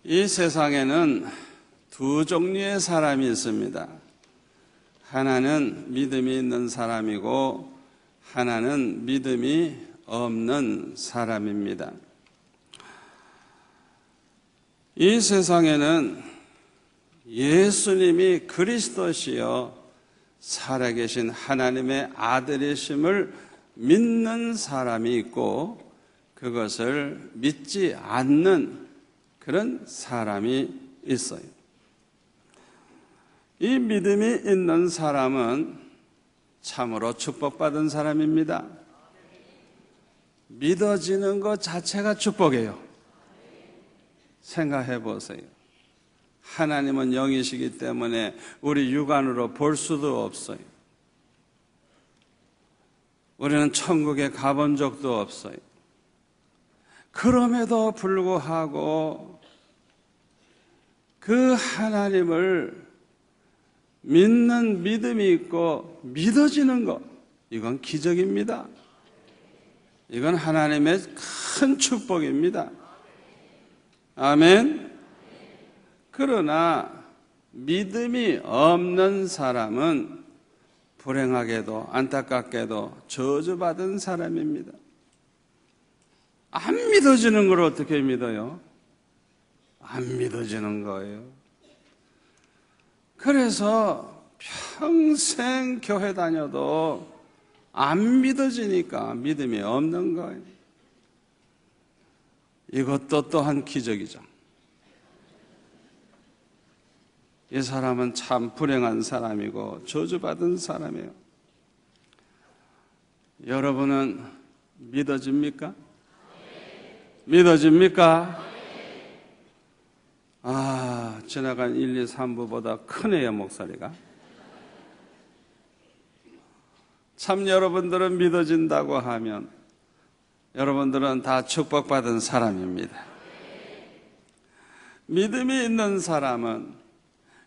이 세상에는 두 종류의 사람이 있습니다. 하나는 믿음이 있는 사람이고 하나는 믿음이 없는 사람입니다. 이 세상에는 예수님이 그리스도시여 살아계신 하나님의 아들이심을 믿는 사람이 있고 그것을 믿지 않는 그런 사람이 있어요. 이 믿음이 있는 사람은 참으로 축복받은 사람입니다. 믿어지는 것 자체가 축복이에요. 생각해 보세요. 하나님은 영이시기 때문에 우리 육안으로 볼 수도 없어요. 우리는 천국에 가본 적도 없어요. 그럼에도 불구하고 그 하나님을 믿는 믿음이 있고 믿어지는 것, 이건 기적입니다. 이건 하나님의 큰 축복입니다. 아멘. 그러나 믿음이 없는 사람은 불행하게도 안타깝게도 저주받은 사람입니다. 안 믿어지는 걸 어떻게 믿어요? 안 믿어지는 거예요. 그래서 평생 교회 다녀도 안 믿어지니까 믿음이 없는 거예요. 이것도 또한 기적이죠. 이 사람은 참 불행한 사람이고 저주받은 사람이에요. 여러분은 믿어집니까? 믿어집니까? 지나간 1, 2, 3부보다 크네요, 목소리가. 참 여러분들은 믿어진다고 하면 여러분들은 다 축복받은 사람입니다. 믿음이 있는 사람은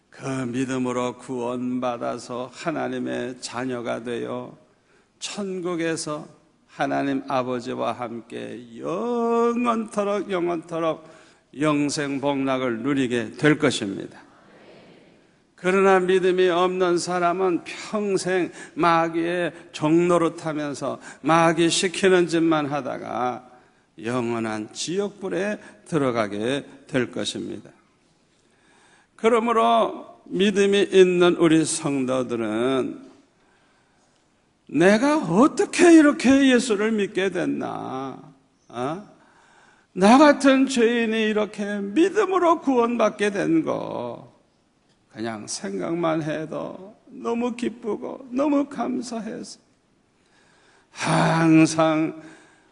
그 믿음으로 구원받아서 하나님의 자녀가 되어 천국에서 하나님 아버지와 함께 영원토록 영생복락을 누리게 될 것입니다. 그러나 믿음이 없는 사람은 평생 마귀의 종노릇하면서 마귀 시키는 짓만 하다가 영원한 지옥불에 들어가게 될 것입니다. 그러므로 믿음이 있는 우리 성도들은 내가 어떻게 이렇게 예수를 믿게 됐나? 나 같은 죄인이 이렇게 믿음으로 구원받게 된 거 그냥 생각만 해도 너무 기쁘고 너무 감사해서 항상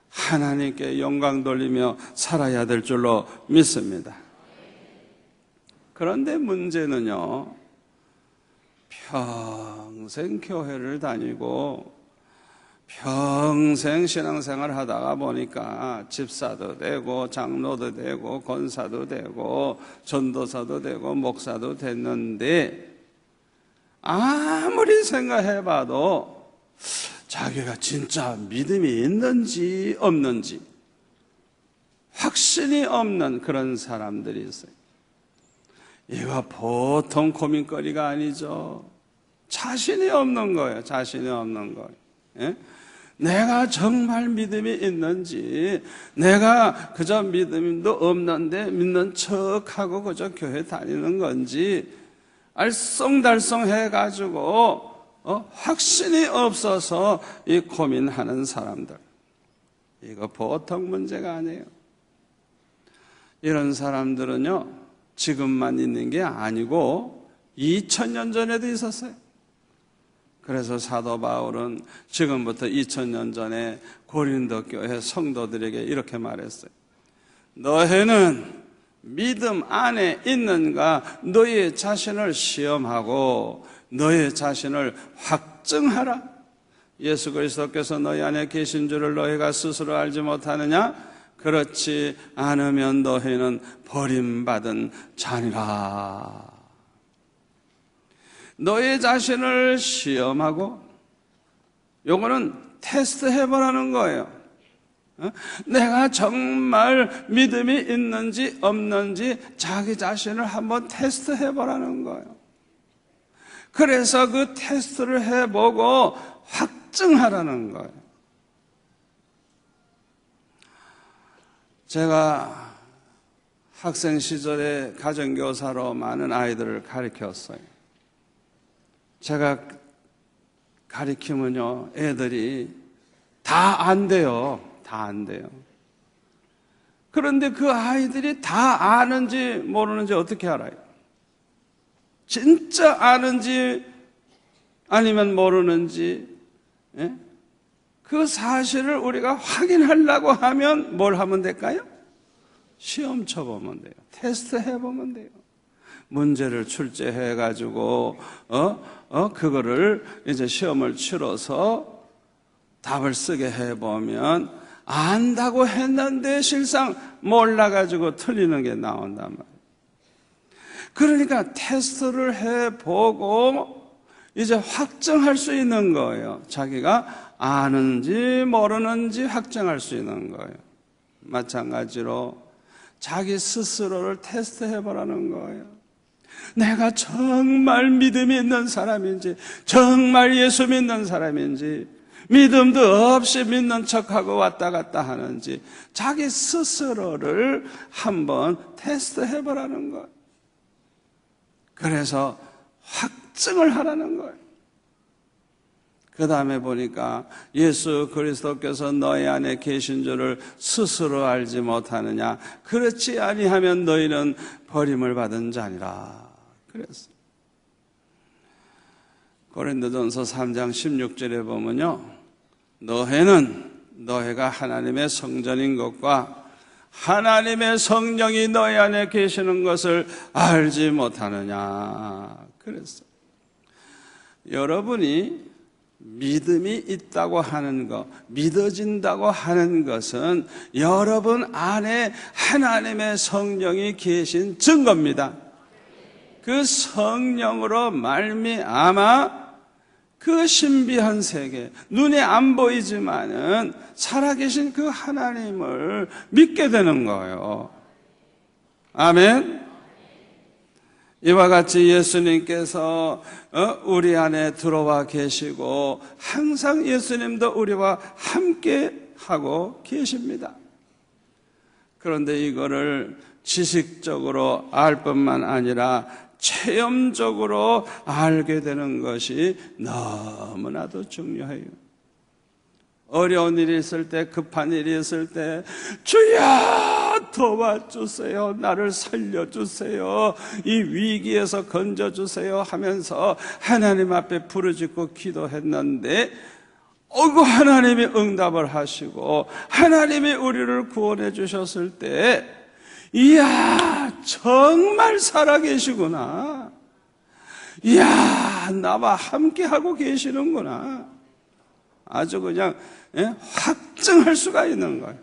하나님께 영광 돌리며 살아야 될 줄로 믿습니다. 그런데 문제는요, 평생 교회를 다니고 평생 신앙생활 하다가 보니까 집사도 되고 장로도 되고 권사도 되고 전도사도 되고 목사도 됐는데 아무리 생각해봐도 자기가 진짜 믿음이 있는지 없는지 확신이 없는 그런 사람들이 있어요. 이거 보통 고민거리가 아니죠. 자신이 없는 거예요. 자신이 없는 거예요. 예? 내가 정말 믿음이 있는지, 내가 그저 믿음도 없는데 믿는 척하고 그저 교회 다니는 건지 알쏭달쏭 해가지고 확신이 없어서 이 고민하는 사람들, 이거 보통 문제가 아니에요. 이런 사람들은요 지금만 있는 게 아니고 2000년 전에도 있었어요. 그래서 사도 바울은 지금부터 2000년 전에 고린도 교회 성도들에게 이렇게 말했어요. 너희는 믿음 안에 있는가 너희 자신을 시험하고 너희 자신을 확증하라. 예수 그리스도께서 너희 안에 계신 줄을 너희가 스스로 알지 못하느냐? 그렇지 않으면 너희는 버림받은 자니라. 너의 자신을 시험하고, 요거는 테스트 해보라는 거예요. 내가 정말 믿음이 있는지 없는지 자기 자신을 한번 테스트해 보라는 거예요. 그래서 그 테스트를 해보고 확증하라는 거예요. 제가 학생 시절에 가정교사로 많은 아이들을 가르쳤어요. 제가 가르치면요, 애들이 다 안 돼요. 다 안 돼요. 그런데 그 아이들이 다 아는지 모르는지 어떻게 알아요? 진짜 아는지 아니면 모르는지, 예? 그 사실을 우리가 확인하려고 하면 뭘 하면 될까요? 시험 쳐보면 돼요. 테스트 해보면 돼요. 문제를 출제해가지고, 그거를 이제 시험을 치러서 답을 쓰게 해보면 안다고 했는데 실상 몰라가지고 틀리는 게 나온단 말이에요. 그러니까 테스트를 해보고 이제 확정할 수 있는 거예요. 자기가 아는지 모르는지 확정할 수 있는 거예요. 마찬가지로 자기 스스로를 테스트해보라는 거예요. 내가 정말 믿음이 있는 사람인지, 정말 예수 믿는 사람인지, 믿음도 없이 믿는 척하고 왔다 갔다 하는지 자기 스스로를 한번 테스트해보라는 거예요. 그래서 확증을 하라는 거예요. 그 다음에 보니까 예수 그리스도께서 너희 안에 계신 줄을 스스로 알지 못하느냐, 그렇지 아니하면 너희는 버림을 받은 자니라 그랬어요. 고린도전서 3장 16절에 보면요, 너희가 하나님의 성전인 것과 하나님의 성령이 너희 안에 계시는 것을 알지 못하느냐 그랬어요. 여러분이 믿음이 있다고 하는 것, 믿어진다고 하는 것은 여러분 안에 하나님의 성령이 계신 증거입니다. 그 성령으로 말미암아 그 신비한 세계, 눈에 안 보이지만은 살아계신 그 하나님을 믿게 되는 거예요. 아멘. 이와 같이 예수님께서 우리 안에 들어와 계시고 항상 예수님도 우리와 함께 하고 계십니다. 그런데 이거를 지식적으로 알 뿐만 아니라 체험적으로 알게 되는 것이 너무나도 중요해요. 어려운 일이 있을 때, 급한 일이 있을 때 주여 도와주세요, 나를 살려주세요, 이 위기에서 건져주세요 하면서 하나님 앞에 부르짖고 기도했는데 하나님이 응답을 하시고 하나님이 우리를 구원해 주셨을 때, 이야 정말 살아계시구나, 이야 나와 함께하고 계시는구나, 아주 그냥 확증할 수가 있는 거예요.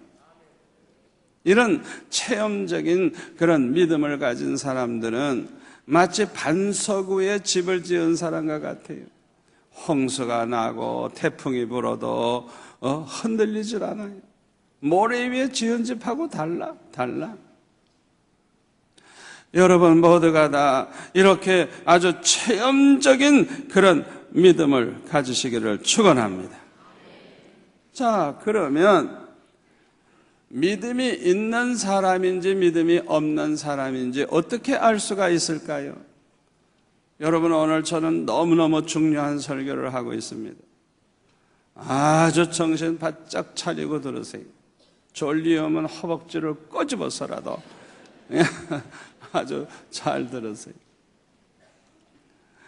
이런 체험적인 그런 믿음을 가진 사람들은 마치 반석 위에 집을 지은 사람과 같아요. 홍수가 나고 태풍이 불어도 흔들리질 않아요. 모래 위에 지은 집하고 달라. 여러분 모두가 다 이렇게 아주 체험적인 그런 믿음을 가지시기를 축원합니다. 자, 그러면 믿음이 있는 사람인지 믿음이 없는 사람인지 어떻게 알 수가 있을까요? 여러분, 오늘 저는 너무너무 중요한 설교를 하고 있습니다. 아주 정신 바짝 차리고 들으세요. 졸리우면 허벅지를 꼬집어서라도 아주 잘 들으세요.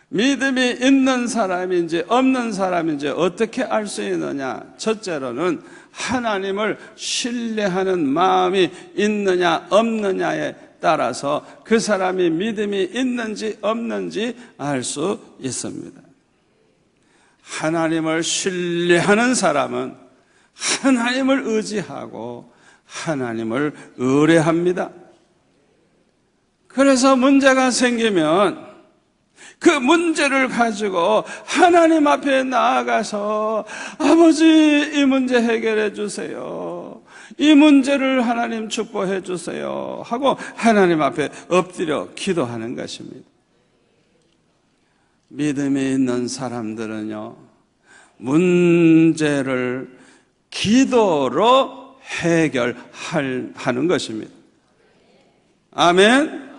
믿음이 있는 사람인지 없는 사람인지 어떻게 알 수 있느냐? 첫째로는 하나님을 신뢰하는 마음이 있느냐 없느냐에 따라서 그 사람이 믿음이 있는지 없는지 알 수 있습니다. 하나님을 신뢰하는 사람은 하나님을 의지하고 하나님을 의뢰합니다. 그래서 문제가 생기면 그 문제를 가지고 하나님 앞에 나아가서 아버지 이 문제 해결해 주세요, 이 문제를 하나님 축복해 주세요 하고 하나님 앞에 엎드려 기도하는 것입니다. 믿음이 있는 사람들은요, 문제를 기도로 해결하는 것입니다. 아멘.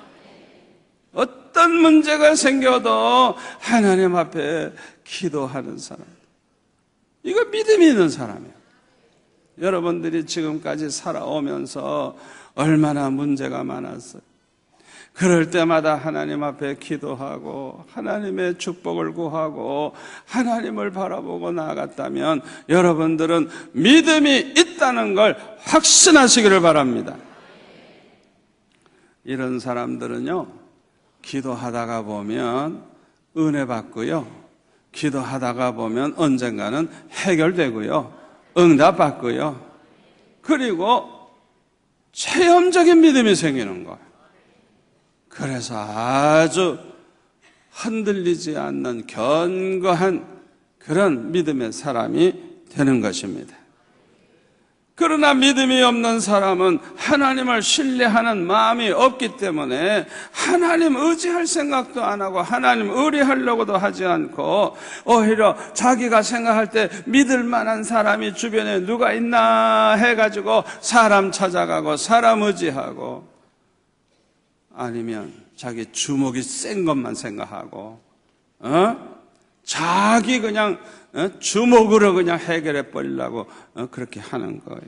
어떤 문제가 생겨도 하나님 앞에 기도하는 사람, 이거 믿음이 있는 사람이에요. 여러분들이 지금까지 살아오면서 얼마나 문제가 많았어요. 그럴 때마다 하나님 앞에 기도하고 하나님의 축복을 구하고 하나님을 바라보고 나아갔다면 여러분들은 믿음이 있다는 걸 확신하시기를 바랍니다. 이런 사람들은요, 기도하다가 보면 은혜 받고요, 기도하다가 보면 언젠가는 해결되고요, 응답 받고요, 그리고 체험적인 믿음이 생기는 거예요. 그래서 아주 흔들리지 않는 견고한 그런 믿음의 사람이 되는 것입니다. 그러나 믿음이 없는 사람은 하나님을 신뢰하는 마음이 없기 때문에 하나님 의지할 생각도 안 하고 하나님 의뢰하려고도 하지 않고 오히려 자기가 생각할 때 믿을 만한 사람이 주변에 누가 있나 해가지고 사람 찾아가고 사람 의지하고, 아니면 자기 주먹이 센 것만 생각하고 자기 그냥 주먹으로 그냥 해결해 버리려고 그렇게 하는 거예요.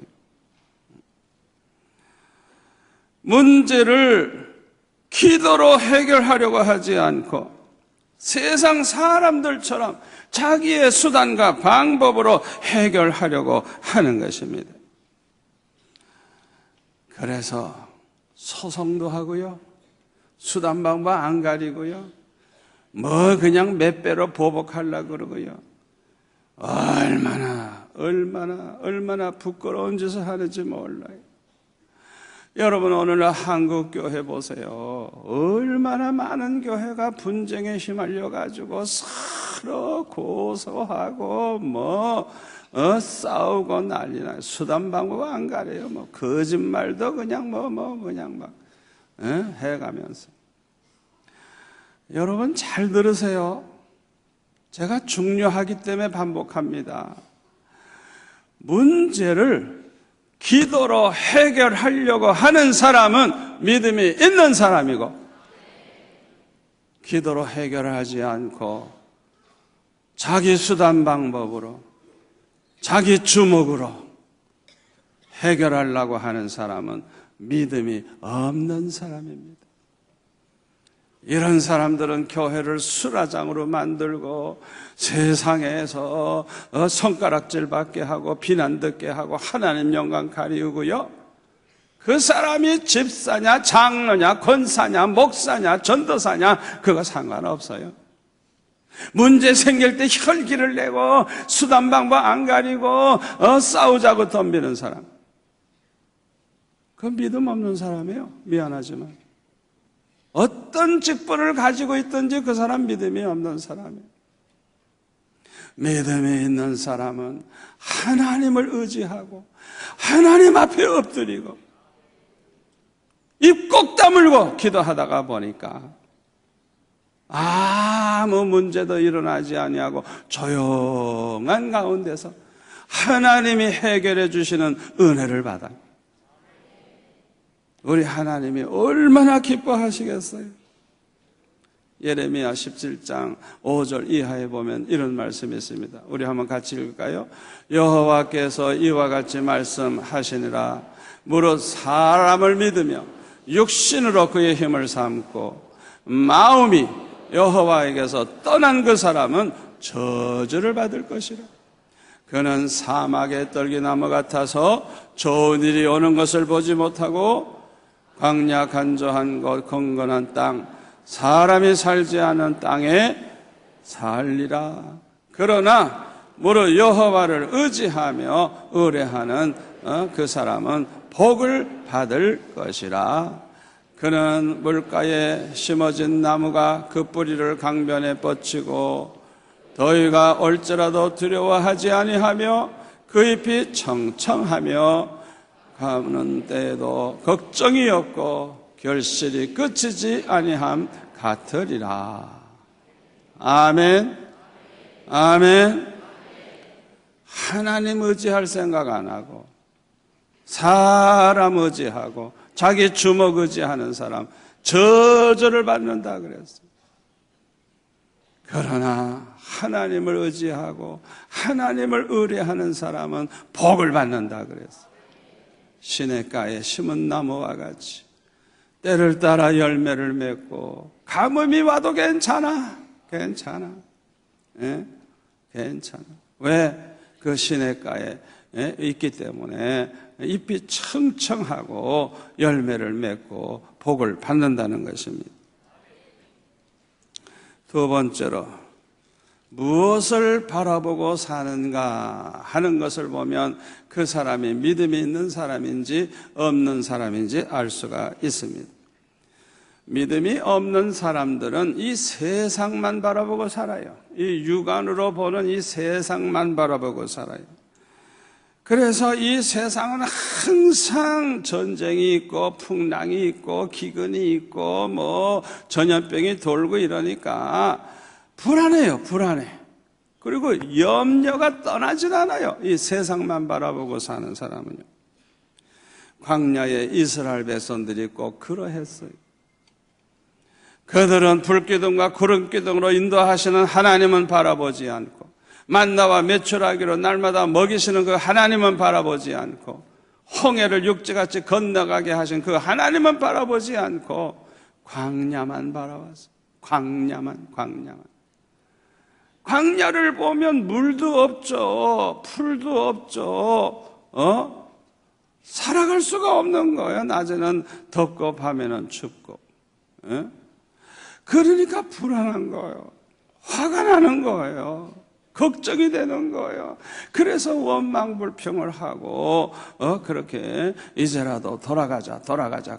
문제를 기도로 해결하려고 하지 않고 세상 사람들처럼 자기의 수단과 방법으로 해결하려고 하는 것입니다. 그래서 소송도 하고요, 수단 방법 안 가리고요, 뭐 그냥 몇 배로 보복하려고 그러고요, 얼마나 부끄러운 짓을 하는지 몰라요. 여러분, 오늘날 한국 교회 보세요. 얼마나 많은 교회가 분쟁에 휘말려 가지고 서로 고소하고 싸우고 난리나요. 수단 방법 안 가려요. 거짓말도 그냥 그냥 막 해가면서. 여러분 잘 들으세요. 제가 중요하기 때문에 반복합니다. 문제를 기도로 해결하려고 하는 사람은 믿음이 있는 사람이고, 기도로 해결하지 않고 자기 수단 방법으로 자기 주먹으로 해결하려고 하는 사람은 믿음이 없는 사람입니다. 이런 사람들은 교회를 수라장으로 만들고 세상에서 손가락질 받게 하고 비난 듣게 하고 하나님 영광 가리우고요, 그 사람이 집사냐 장로냐 권사냐 목사냐 전도사냐 그거 상관없어요. 문제 생길 때 혈기를 내고 수단 방법 안 가리고 싸우자고 덤비는 사람, 그건 믿음 없는 사람이에요. 미안하지만 어떤 직분을 가지고 있든지 그 사람 믿음이 없는 사람이에요. 믿음이 있는 사람은 하나님을 의지하고 하나님 앞에 엎드리고 입 꼭 다물고 기도하다가 보니까 아무 문제도 일어나지 아니하고 조용한 가운데서 하나님이 해결해 주시는 은혜를 받아요. 우리 하나님이 얼마나 기뻐하시겠어요? 예레미야 17장 5절 이하에 보면 이런 말씀이 있습니다. 우리 한번 같이 읽을까요? 여호와께서 이와 같이 말씀하시니라. 무릇 사람을 믿으며 육신으로 그의 힘을 삼고 마음이 여호와에게서 떠난 그 사람은 저주를 받을 것이라. 그는 사막의 떨기나무 같아서 좋은 일이 오는 것을 보지 못하고 광야 간조한 곳 건건한 땅 사람이 살지 않은 땅에 살리라. 그러나 무릇 여호와를 의지하며 의뢰하는 그 사람은 복을 받을 것이라. 그는 물가에 심어진 나무가 그 뿌리를 강변에 뻗치고 더위가 올지라도 두려워하지 아니하며 그 잎이 청청하며 가는 때에도 걱정이 없고 결실이 그치지 아니함 같으리라. 아멘. 아멘. 하나님 의지할 생각 안 하고 사람 의지하고 자기 주먹 의지하는 사람 저주를 받는다 그랬어요. 그러나 하나님을 의지하고 하나님을 의뢰하는 사람은 복을 받는다 그랬어요. 시냇가에 심은 나무와 같이 때를 따라 열매를 맺고 가뭄이 와도 괜찮아. 괜찮아. 예? 괜찮아. 왜? 그 시냇가에 있기 때문에 잎이 청청하고 열매를 맺고 복을 받는다는 것입니다. 두 번째로 무엇을 바라보고 사는가 하는 것을 보면 그 사람이 믿음이 있는 사람인지 없는 사람인지 알 수가 있습니다. 믿음이 없는 사람들은 이 세상만 바라보고 살아요. 이 육안으로 보는 이 세상만 바라보고 살아요. 그래서 이 세상은 항상 전쟁이 있고 풍랑이 있고 기근이 있고 뭐 전염병이 돌고 이러니까 불안해요. 불안해. 그리고 염려가 떠나질 않아요. 이 세상만 바라보고 사는 사람은요. 광야의 이스라엘 백성들이 꼭 그러했어요. 그들은 불기둥과 구름기둥으로 인도하시는 하나님은 바라보지 않고 만나와 메추라기로 날마다 먹이시는 그 하나님은 바라보지 않고 홍해를 육지같이 건너가게 하신 그 하나님은 바라보지 않고 광야만 바라봤어요. 광야만. 광야를 보면 물도 없죠. 풀도 없죠. 살아갈 수가 없는 거예요. 낮에는 덥고 밤에는 춥고. 그러니까 불안한 거예요. 화가 나는 거예요. 걱정이 되는 거예요. 그래서 원망불평을 하고 그렇게 이제라도 돌아가자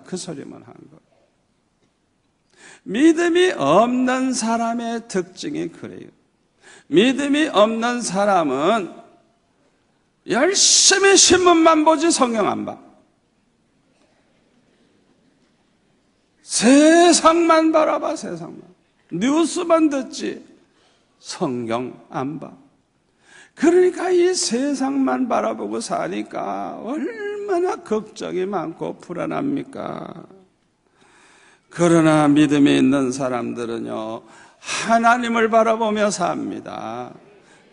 그 소리만 한 거예요. 믿음이 없는 사람의 특징이 그래요. 믿음이 없는 사람은 열심히 신문만 보지 성경 안 봐. 세상만 바라봐. 세상만. 뉴스만 듣지 성경 안 봐. 그러니까 이 세상만 바라보고 사니까 얼마나 걱정이 많고 불안합니까? 그러나 믿음이 있는 사람들은요 하나님을 바라보며 삽니다.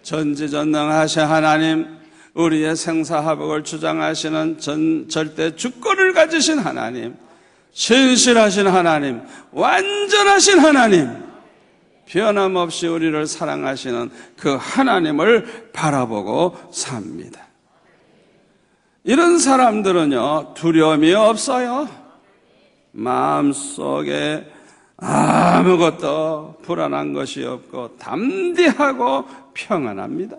전지전능하신 하나님, 우리의 생사화복을 주장하시는 절대 주권을 가지신 하나님, 신실하신 하나님, 완전하신 하나님, 변함없이 우리를 사랑하시는 그 하나님을 바라보고 삽니다. 이런 사람들은요 두려움이 없어요. 마음속에 아무것도 불안한 것이 없고 담대하고 평안합니다.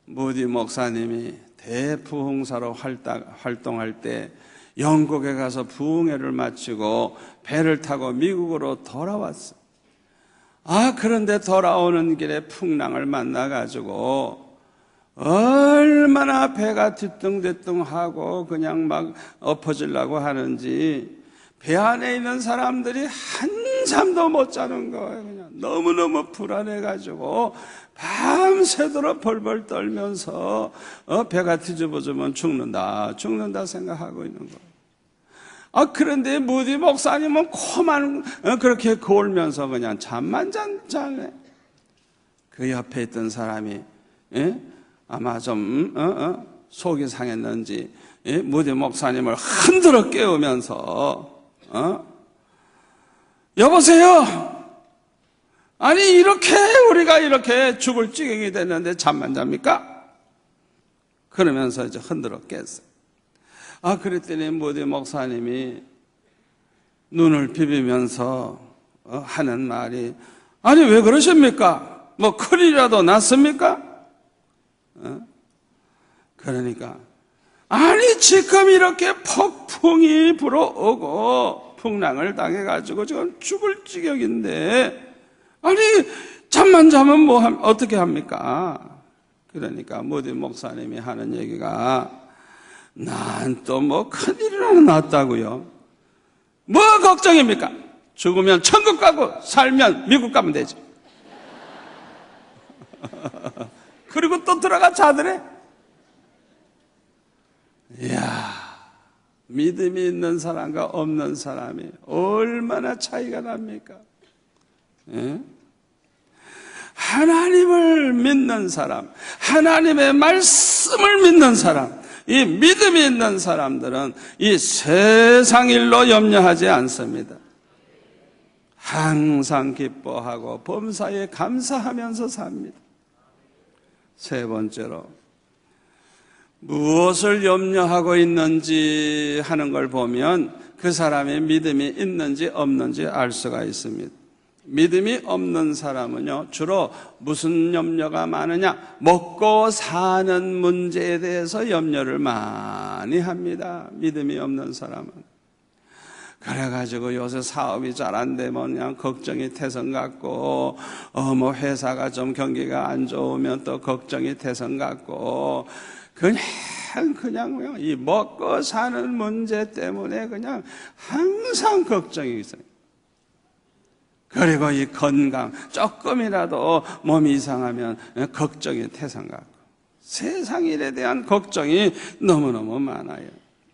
무디 목사님이 대부흥사로 활동할 때 영국에 가서 부흥회를 마치고 배를 타고 미국으로 돌아왔어요. 그런데 돌아오는 길에 풍랑을 만나가지고 얼마나 배가 뒤뚱뒤뚱하고 그냥 막 엎어지려고 하는지 배 안에 있는 사람들이 한잠도 못 자는 거예요. 그냥 너무너무 불안해가지고 밤새도록 벌벌 떨면서 배가 뒤집어지면 죽는다 생각하고 있는 거예요. 그런데 무디 목사님은 코만 그렇게 골면서 그냥 잠만 자네. 그 옆에 있던 사람이 아마 좀 속이 상했는지 무디 목사님을 흔들어 깨우면서 여보세요. 아니 이렇게 우리가 이렇게 죽을 지경이 됐는데 잠만 잡니까? 그러면서 이제 흔들어 깼어요. 그랬더니 무디 목사님이 눈을 비비면서 하는 말이 아니 왜 그러십니까? 뭐 큰일이라도 났습니까? 그러니까 아니 지금 이렇게 폭풍이 불어오고 풍랑을 당해가지고 지금 죽을 지경인데 아니 잠만 자면 어떻게 합니까? 그러니까 무디 목사님이 하는 얘기가 난 또 뭐 큰일이 하나 났다고요? 뭐 걱정입니까? 죽으면 천국 가고 살면 미국 가면 되지. 그리고 또 들어가 자더래. 이야, 믿음이 있는 사람과 없는 사람이 얼마나 차이가 납니까? 예? 하나님을 믿는 사람, 하나님의 말씀을 믿는 사람, 이 믿음이 있는 사람들은 이 세상 일로 염려하지 않습니다. 항상 기뻐하고 범사에 감사하면서 삽니다. 세 번째로, 무엇을 염려하고 있는지 하는 걸 보면 그 사람의 믿음이 있는지 없는지 알 수가 있습니다. 믿음이 없는 사람은요, 주로 무슨 염려가 많으냐? 먹고 사는 문제에 대해서 염려를 많이 합니다. 믿음이 없는 사람은. 그래가지고 요새 사업이 잘 안 되면 그냥 걱정이 태성 같고, 뭐 회사가 좀 경기가 안 좋으면 또 걱정이 태성 같고, 그냥 이 먹고 사는 문제 때문에 그냥 항상 걱정이 있어요. 그리고 이 건강, 조금이라도 몸이 이상하면 걱정이 태산 같고, 세상 일에 대한 걱정이 너무너무 많아요.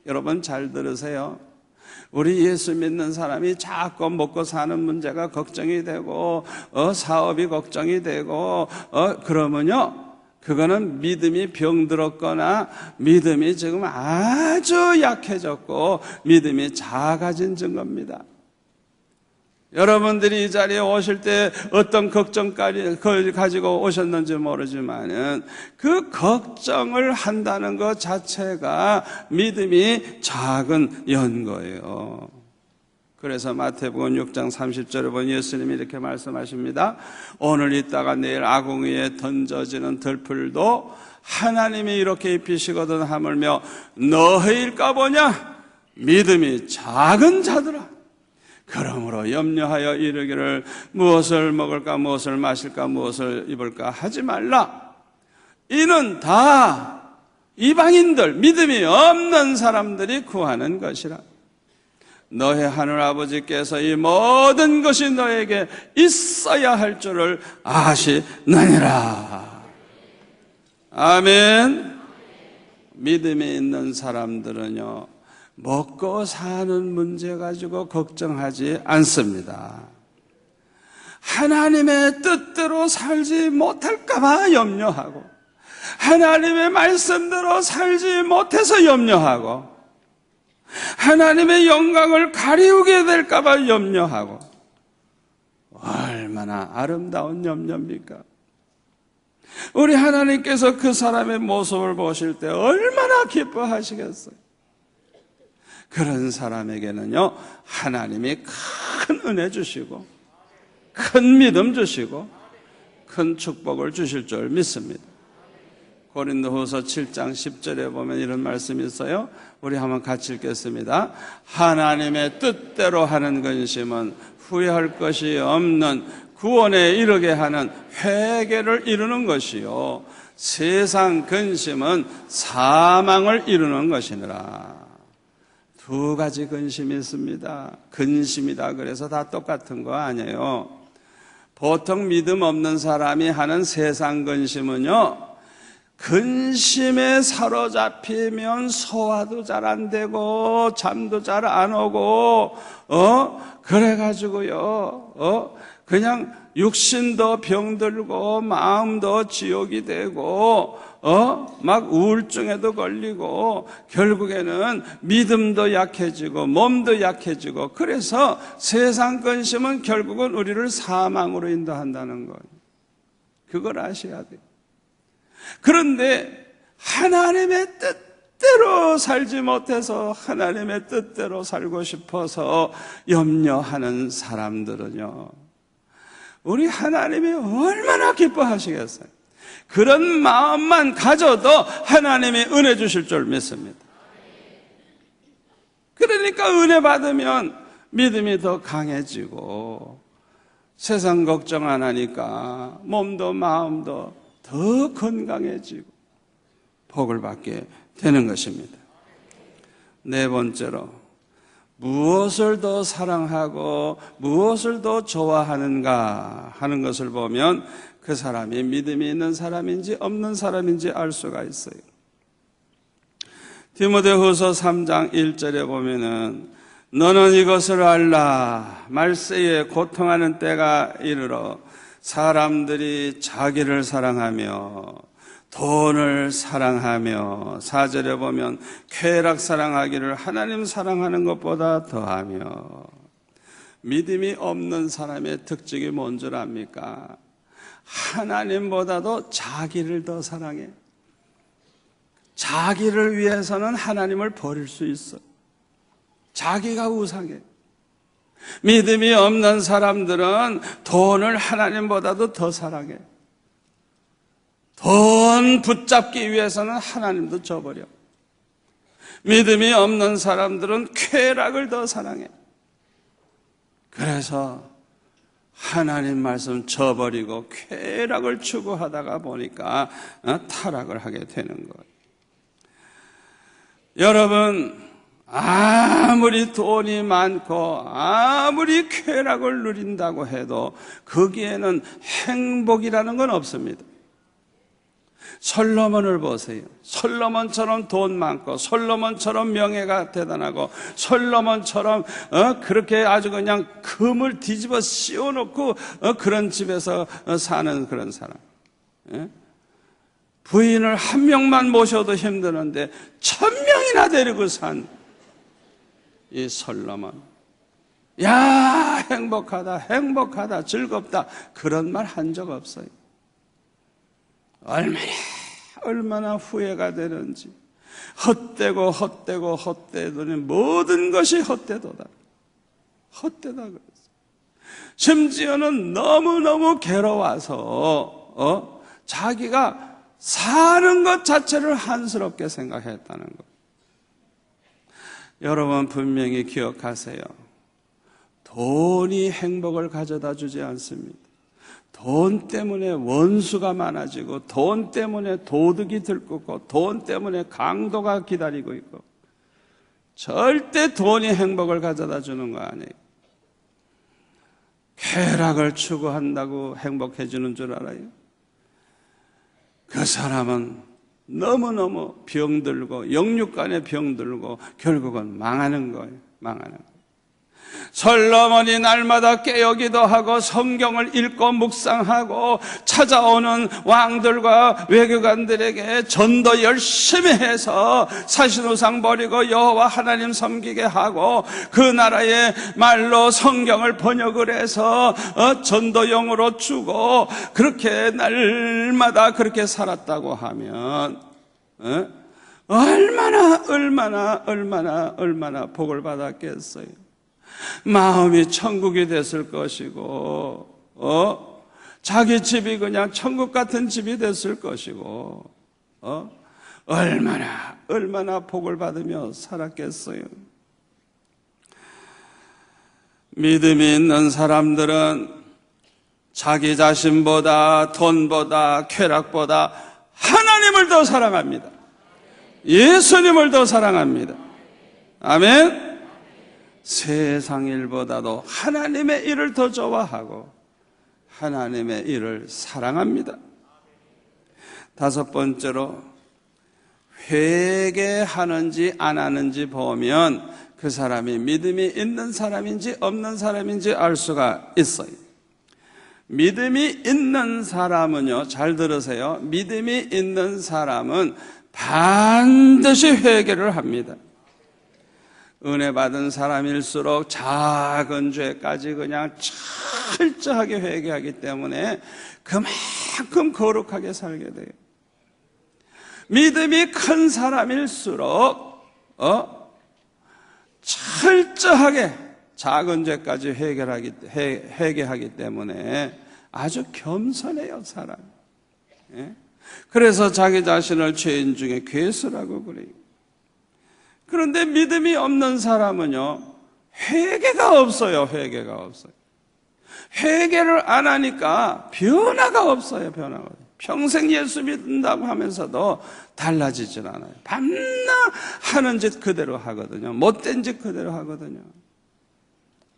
여러분 잘 들으세요. 우리 예수 믿는 사람이 자꾸 먹고 사는 문제가 걱정이 되고, 사업이 걱정이 되고, 그러면요, 그거는 믿음이 병들었거나 믿음이 지금 아주 약해졌고 믿음이 작아진 증거입니다. 여러분들이 이 자리에 오실 때 어떤 걱정까지 가지고 오셨는지 모르지만은 그 걱정을 한다는 것 자체가 믿음이 작은 연거예요. 그래서 마태복음 6장 30절에 보면 예수님이 이렇게 말씀하십니다. 오늘 있다가 내일 아궁이에 던져지는 들풀도 하나님이 이렇게 입히시거든 하물며 너희일까 보냐? 믿음이 작은 자들아. 그러므로 염려하여 이르기를 무엇을 먹을까 무엇을 마실까 무엇을 입을까 하지 말라. 이는 다 이방인들, 믿음이 없는 사람들이 구하는 것이라. 너의 하늘 아버지께서 이 모든 것이 너에게 있어야 할 줄을 아시느니라. 아멘. 믿음이 있는 사람들은요, 먹고 사는 문제 가지고 걱정하지 않습니다. 하나님의 뜻대로 살지 못할까 봐 염려하고, 하나님의 말씀대로 살지 못해서 염려하고, 하나님의 영광을 가리우게 될까 봐 염려하고, 얼마나 아름다운 염려입니까? 우리 하나님께서 그 사람의 모습을 보실 때 얼마나 기뻐하시겠어요? 그런 사람에게는요, 하나님이 큰 은혜 주시고 큰 믿음 주시고 큰 축복을 주실 줄 믿습니다. 고린도후서 7장 10절에 보면 이런 말씀이 있어요. 우리 한번 같이 읽겠습니다. 하나님의 뜻대로 하는 근심은 후회할 것이 없는 구원에 이르게 하는 회개를 이루는 것이요, 세상 근심은 사망을 이루는 것이니라. 두 가지 근심이 있습니다. 근심이다 그래서 다 똑같은 거 아니에요. 보통 믿음 없는 사람이 하는 세상 근심은요, 근심에 사로잡히면 소화도 잘 안 되고 잠도 잘 안 오고 그래가지고요 그냥 육신도 병들고 마음도 지옥이 되고 막 우울증에도 걸리고 결국에는 믿음도 약해지고 몸도 약해지고, 그래서 세상 근심은 결국은 우리를 사망으로 인도한다는 거예요. 그걸 아셔야 돼요. 그런데 하나님의 뜻대로 살지 못해서 하나님의 뜻대로 살고 싶어서 염려하는 사람들은요, 우리 하나님이 얼마나 기뻐하시겠어요? 그런 마음만 가져도 하나님이 은혜 주실 줄 믿습니다. 그러니까 은혜 받으면 믿음이 더 강해지고 세상 걱정 안 하니까 몸도 마음도 더 건강해지고 복을 받게 되는 것입니다. 네 번째로 무엇을 더 사랑하고 무엇을 더 좋아하는가 하는 것을 보면 그 사람이 믿음이 있는 사람인지 없는 사람인지 알 수가 있어요. 디모데후서 3장 1절에 보면은 너는 이것을 알라. 말세에 고통하는 때가 이르러 사람들이 자기를 사랑하며 돈을 사랑하며, 4절에 보면 쾌락 사랑하기를 하나님 사랑하는 것보다 더하며. 믿음이 없는 사람의 특징이 뭔 줄 압니까? 하나님보다도 자기를 더 사랑해. 자기를 위해서는 하나님을 버릴 수 있어. 자기가 우상해. 믿음이 없는 사람들은 돈을 하나님보다도 더 사랑해. 돈 붙잡기 위해서는 하나님도 저버려. 믿음이 없는 사람들은 쾌락을 더 사랑해. 그래서 하나님 말씀 저버리고 쾌락을 추구하다가 보니까 타락을 하게 되는 거예요. 여러분, 아무리 돈이 많고 아무리 쾌락을 누린다고 해도 거기에는 행복이라는 건 없습니다. 솔로몬을 보세요. 솔로몬처럼 돈 많고 솔로몬처럼 명예가 대단하고 솔로몬처럼 그렇게 아주 그냥 금을 뒤집어 씌워놓고 그런 집에서 사는 그런 사람. 부인을 한 명만 모셔도 힘드는데 1000명이나 데리고 산 이 솔로몬. 야, 행복하다, 행복하다, 즐겁다, 그런 말 한 적 없어요. 얼마나 후회가 되는지. 헛되고 헛되고 헛되더니 모든 것이 헛되도다. 헛되다 그랬어. 심지어는 너무너무 괴로워서 자기가 사는 것 자체를 한스럽게 생각했다는 것. 여러분 분명히 기억하세요. 돈이 행복을 가져다 주지 않습니다. 돈 때문에 원수가 많아지고 돈 때문에 도둑이 들끓고 돈 때문에 강도가 기다리고 있고, 절대 돈이 행복을 가져다 주는 거 아니에요. 쾌락을 추구한다고 행복해지는 줄 알아요? 그 사람은 너무너무 병들고 영육간에 병들고 결국은 망하는 거예요. 망하는 거예요. 솔로몬이 날마다 깨어기도 하고 성경을 읽고 묵상하고 찾아오는 왕들과 외교관들에게 전도 열심히 해서 사신우상 버리고 여호와 하나님 섬기게 하고 그 나라의 말로 성경을 번역을 해서 전도용으로 주고 그렇게 날마다 그렇게 살았다고 하면 얼마나 복을 받았겠어요. 마음이 천국이 됐을 것이고, 자기 집이 그냥 천국 같은 집이 됐을 것이고, 얼마나 복을 받으며 살았겠어요. 믿음이 있는 사람들은 자기 자신보다 돈보다 쾌락보다 하나님을 더 사랑합니다. 예수님을 더 사랑합니다. 아멘. 세상 일보다도 하나님의 일을 더 좋아하고 하나님의 일을 사랑합니다. 다섯 번째로, 회개하는지 안 하는지 보면 그 사람이 믿음이 있는 사람인지 없는 사람인지 알 수가 있어요. 믿음이 있는 사람은요, 잘 들으세요. 믿음이 있는 사람은 반드시 회개를 합니다. 은혜 받은 사람일수록 작은 죄까지 그냥 철저하게 회개하기 때문에 그만큼 거룩하게 살게 돼요. 믿음이 큰 사람일수록 철저하게 작은 죄까지 회개하기 때문에 아주 겸손해요, 사람이. 그래서 자기 자신을 죄인 중에 괴수라고 그래요. 그런데 믿음이 없는 사람은요, 회개가 없어요. 회개가 없어요. 회개를 안 하니까 변화가 없어요. 변화가. 평생 예수 믿는다고 하면서도 달라지질 않아요. 밤낮 하는 짓 그대로 하거든요. 못된 짓 그대로 하거든요.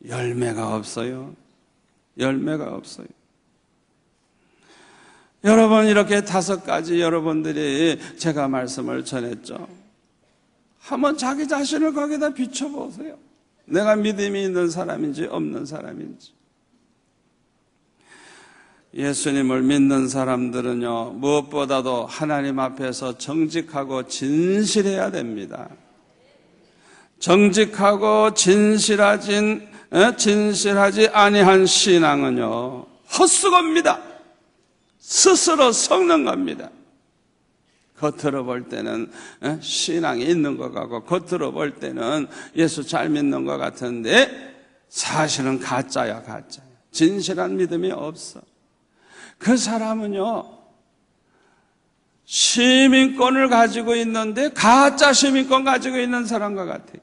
열매가 없어요. 열매가 없어요. 여러분, 이렇게 5가지 여러분들이 제가 말씀을 전했죠. 한번 자기 자신을 거기다 비춰보세요. 내가 믿음이 있는 사람인지 없는 사람인지. 예수님을 믿는 사람들은요, 무엇보다도 하나님 앞에서 정직하고 진실해야 됩니다. 정직하고 진실하지 아니한 신앙은요, 헛수고입니다. 스스로 썩는 겁니다. 겉으로 볼 때는 신앙이 있는 것 같고, 겉으로 볼 때는 예수 잘 믿는 것 같은데 사실은 가짜야, 가짜야. 진실한 믿음이 없어. 그 사람은요, 시민권을 가지고 있는데 가짜 시민권 가지고 있는 사람과 같아요.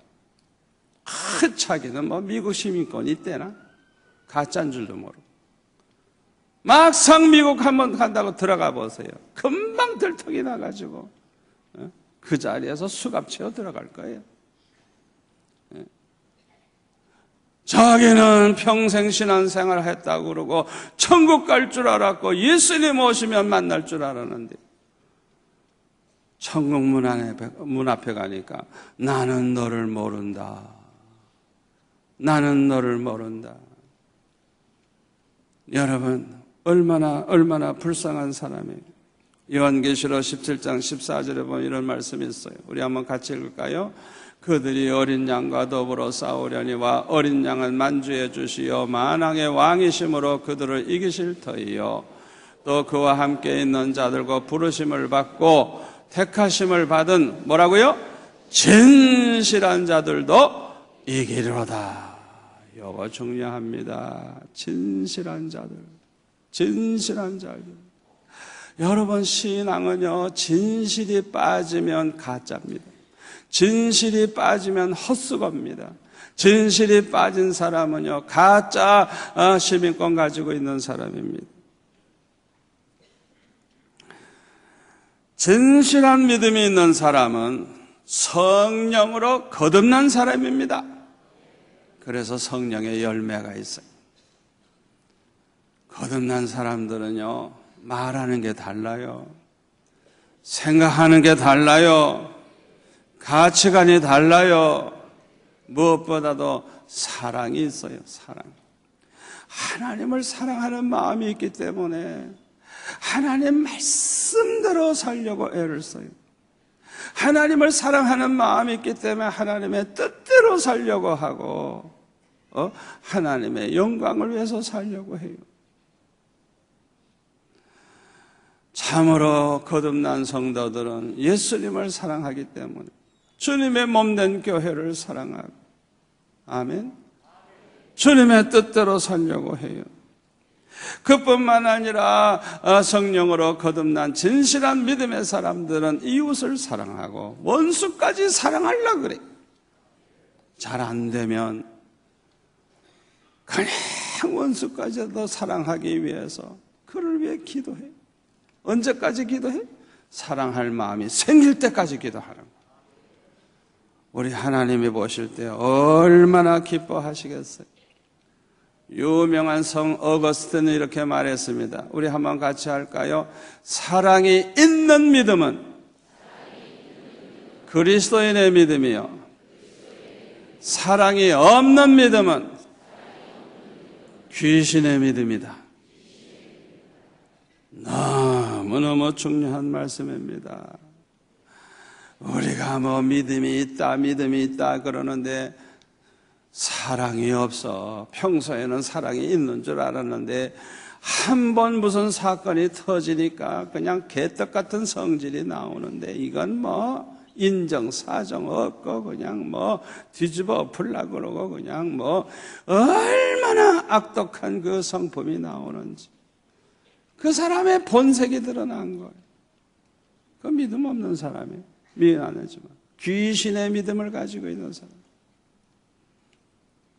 자기는 뭐 미국 시민권이 있대나? 가짜인 줄도 모르고. 막상 미국 한번 간다고 들어가 보세요. 금방 들통이 나가지고 그 자리에서 수갑 채워 들어갈 거예요. 자기는 평생 신앙생활 했다고 그러고 천국 갈 줄 알았고 예수님 오시면 만날 줄 알았는데 천국 문 앞에 가니까 나는 너를 모른다. 나는 너를 모른다. 여러분, 얼마나 불쌍한 사람이에요. 요한계시록 17장 14절에 보면 이런 말씀이 있어요. 우리 한번 같이 읽을까요? 그들이 어린 양과 더불어 싸우려니와 어린 양을 만주해 주시어 만왕의 왕이심으로 그들을 이기실 터이요. 또 그와 함께 있는 자들과 부르심을 받고 택하심을 받은 뭐라고요? 진실한 자들도 이기리로다. 이거 중요합니다. 진실한 자들. 진실한 자들. 여러분, 신앙은요, 진실이 빠지면 가짜입니다. 진실이 빠지면 헛수고입니다. 진실이 빠진 사람은요, 가짜 시민권 가지고 있는 사람입니다. 진실한 믿음이 있는 사람은 성령으로 거듭난 사람입니다. 그래서 성령의 열매가 있어요. 거듭난 사람들은요, 말하는 게 달라요. 생각하는 게 달라요. 가치관이 달라요. 무엇보다도 사랑이 있어요. 사랑. 하나님을 사랑하는 마음이 있기 때문에 하나님 말씀대로 살려고 애를 써요. 하나님을 사랑하는 마음이 있기 때문에 하나님의 뜻대로 살려고 하고 하나님의 영광을 위해서 살려고 해요. 참으로 거듭난 성도들은 예수님을 사랑하기 때문에 주님의 몸된 교회를 사랑하고, 아멘, 주님의 뜻대로 살려고 해요. 그뿐만 아니라 성령으로 거듭난 진실한 믿음의 사람들은 이웃을 사랑하고 원수까지 사랑하려고 그래. 잘 안 되면 그냥 원수까지도 사랑하기 위해서 그를 위해 기도해. 언제까지 기도해? 사랑할 마음이 생길 때까지 기도하는 거야. 우리 하나님이 보실 때 얼마나 기뻐하시겠어요? 유명한 성 어거스틴은 이렇게 말했습니다. 우리 한번 같이 할까요? 사랑이 있는 믿음은 그리스도인의 믿음이요, 사랑이 없는 믿음은 귀신의 믿음이다. 너무너무 중요한 말씀입니다. 우리가 뭐 믿음이 있다 그러는데 사랑이 없어. 평소에는 사랑이 있는 줄 알았는데 한 번 무슨 사건이 터지니까 그냥 개떡 같은 성질이 나오는데 이건 뭐 인정사정 없고 그냥 뭐 뒤집어 엎으려고 그러고 그냥 뭐 얼마나 악독한 그 성품이 나오는지 그 사람의 본색이 드러난 거예요. 그 믿음 없는 사람이 미안하지만 귀신의 믿음을 가지고 있는 사람,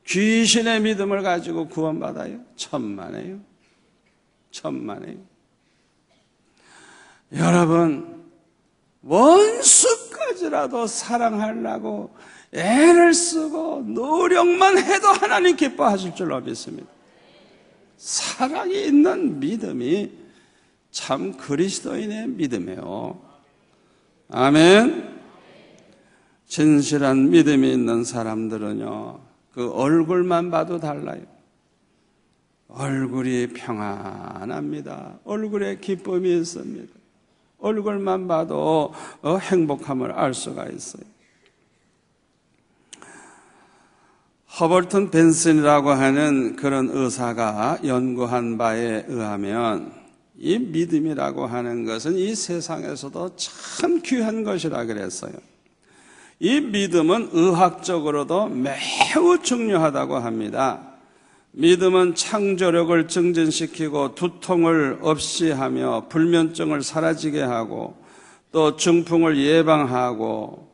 귀신의 믿음을 가지고 구원받아요? 천만에요. 천만에요. 여러분, 원수까지라도 사랑하려고 애를 쓰고 노력만 해도 하나님 기뻐하실 줄로 믿습니다. 사랑이 있는 믿음이 참 그리스도인의 믿음이에요. 아멘. 진실한 믿음이 있는 사람들은요, 그 얼굴만 봐도 달라요. 얼굴이 평안합니다. 얼굴에 기쁨이 있습니다. 얼굴만 봐도 행복함을 알 수가 있어요. 허버턴 벤슨이라고 하는 그런 의사가 연구한 바에 의하면 이 믿음이라고 하는 것은 이 세상에서도 참 귀한 것이라 그랬어요. 이 믿음은 의학적으로도 매우 중요하다고 합니다. 믿음은 창조력을 증진시키고 두통을 없이 하며 불면증을 사라지게 하고 또 중풍을 예방하고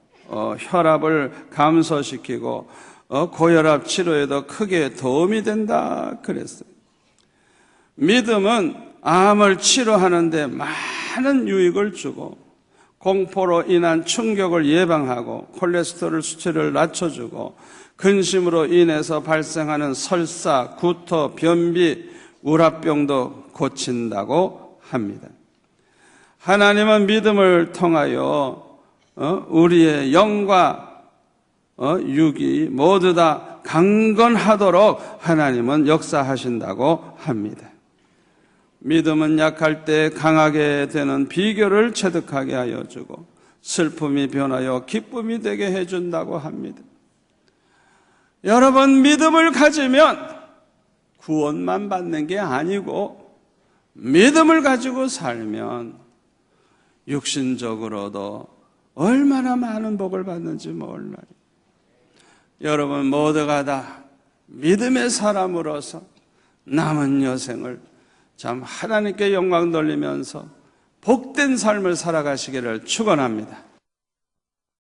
혈압을 감소시키고 고혈압 치료에도 크게 도움이 된다 그랬어요. 믿음은 암을 치료하는 데 많은 유익을 주고 공포로 인한 충격을 예방하고 콜레스테롤 수치를 낮춰주고 근심으로 인해서 발생하는 설사, 구토, 변비, 우라병도 고친다고 합니다. 하나님은 믿음을 통하여 우리의 영과 육이 모두 다 강건하도록 하나님은 역사하신다고 합니다. 믿음은 약할 때 강하게 되는 비결을 체득하게 하여 주고 슬픔이 변하여 기쁨이 되게 해준다고 합니다. 여러분, 믿음을 가지면 구원만 받는 게 아니고 믿음을 가지고 살면 육신적으로도 얼마나 많은 복을 받는지 몰라요. 여러분 모두가 다 믿음의 사람으로서 남은 여생을 참 하나님께 영광 돌리면서 복된 삶을 살아가시기를 축원합니다.